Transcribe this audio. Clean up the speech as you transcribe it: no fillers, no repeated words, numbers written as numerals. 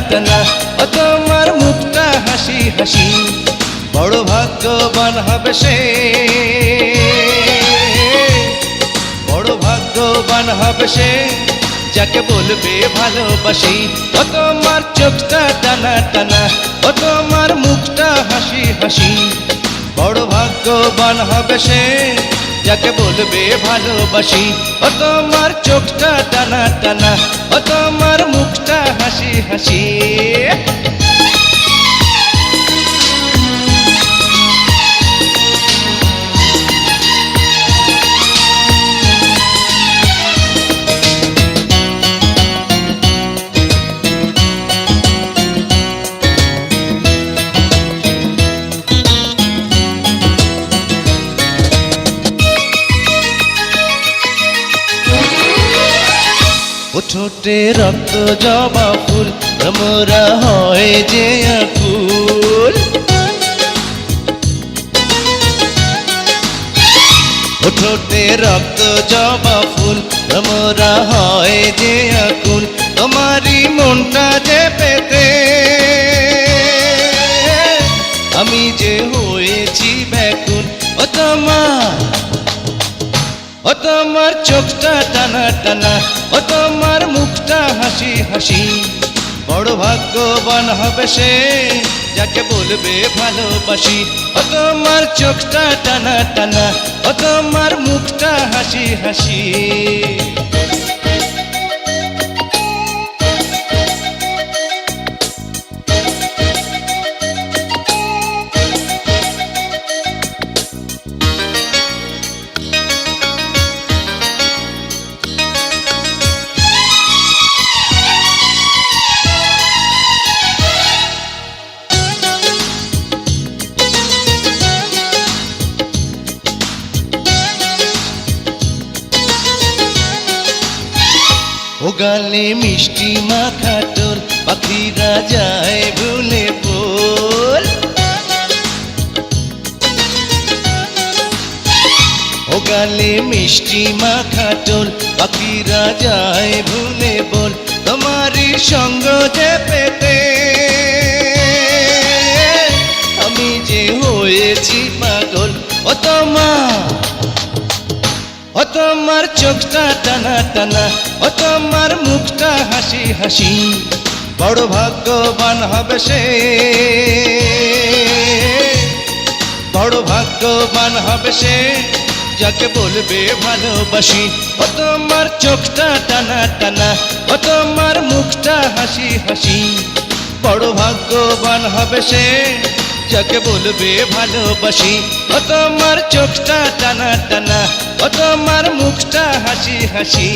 টানা, ও তোমার মুখটা হাসি হাসি, বড় ভাগ্যবান হবে সে, বড় ভাগ্যবান হবে সে, যাকে বলবে ভালোবাসি। ও তোমার চোখটা টানা টানা, ও তোমার মুখটা হাসি হাসি, বড় ভাগ্যবান হবে সে, যাকে বলবে ভালোবাসি। ও তোমার চোখটা টানা টানা, ও তোমার মুখটা হাসি হাসি। ও ঠোঁটে রক্ত জবা ফুল, ভ্রমরা হয় যে আকুল, ও ঠোঁটে রক্ত জবা ফুল, ভ্রমরা হয় যে আকুল, তোমারই মনটা যে পেতে আমি যে হয়েছি ব্যাকুল। ও তোমার, ও তোমার চোখটা টানা টানা, ও তোমার মুখটা হাসি হাসি, বড় ভাগ্যবান হবে সে, যাকে বলবে ভালোবাসি। ও তোমার চোখটা টানা টানা, ও তোমার মুখটা হাসি হাসি। ও গালে মিষ্টি মাখা টোল, পাখিরা যায় ভুলে বল, ও গালে মিষ্টি মাখা টোল, পাখিরা যায় ভুলে বল, তোমারই সঙ্গ যে পেতে আমি যে হয়েছি পাগল। ও তোমার, ও তোমার চোখটা টানা টানা, ও তোমার মুখটা হাসি হাসি, বড় ভাগ্যবান হবে সে, বড় ভাগ্যবান হবে সে, যাকে বলবে ভালোবাসি। ও তোমার চোখটা টানা টানা, ও তোমার মুখটা হাসি হাসি, বড় ভাগ্যবান হবে সে, যাকে বলবে ভালোবাসি। ও তোমার চোখটা টানা টানা, ও তোমার মুখটা হাসি হাসি।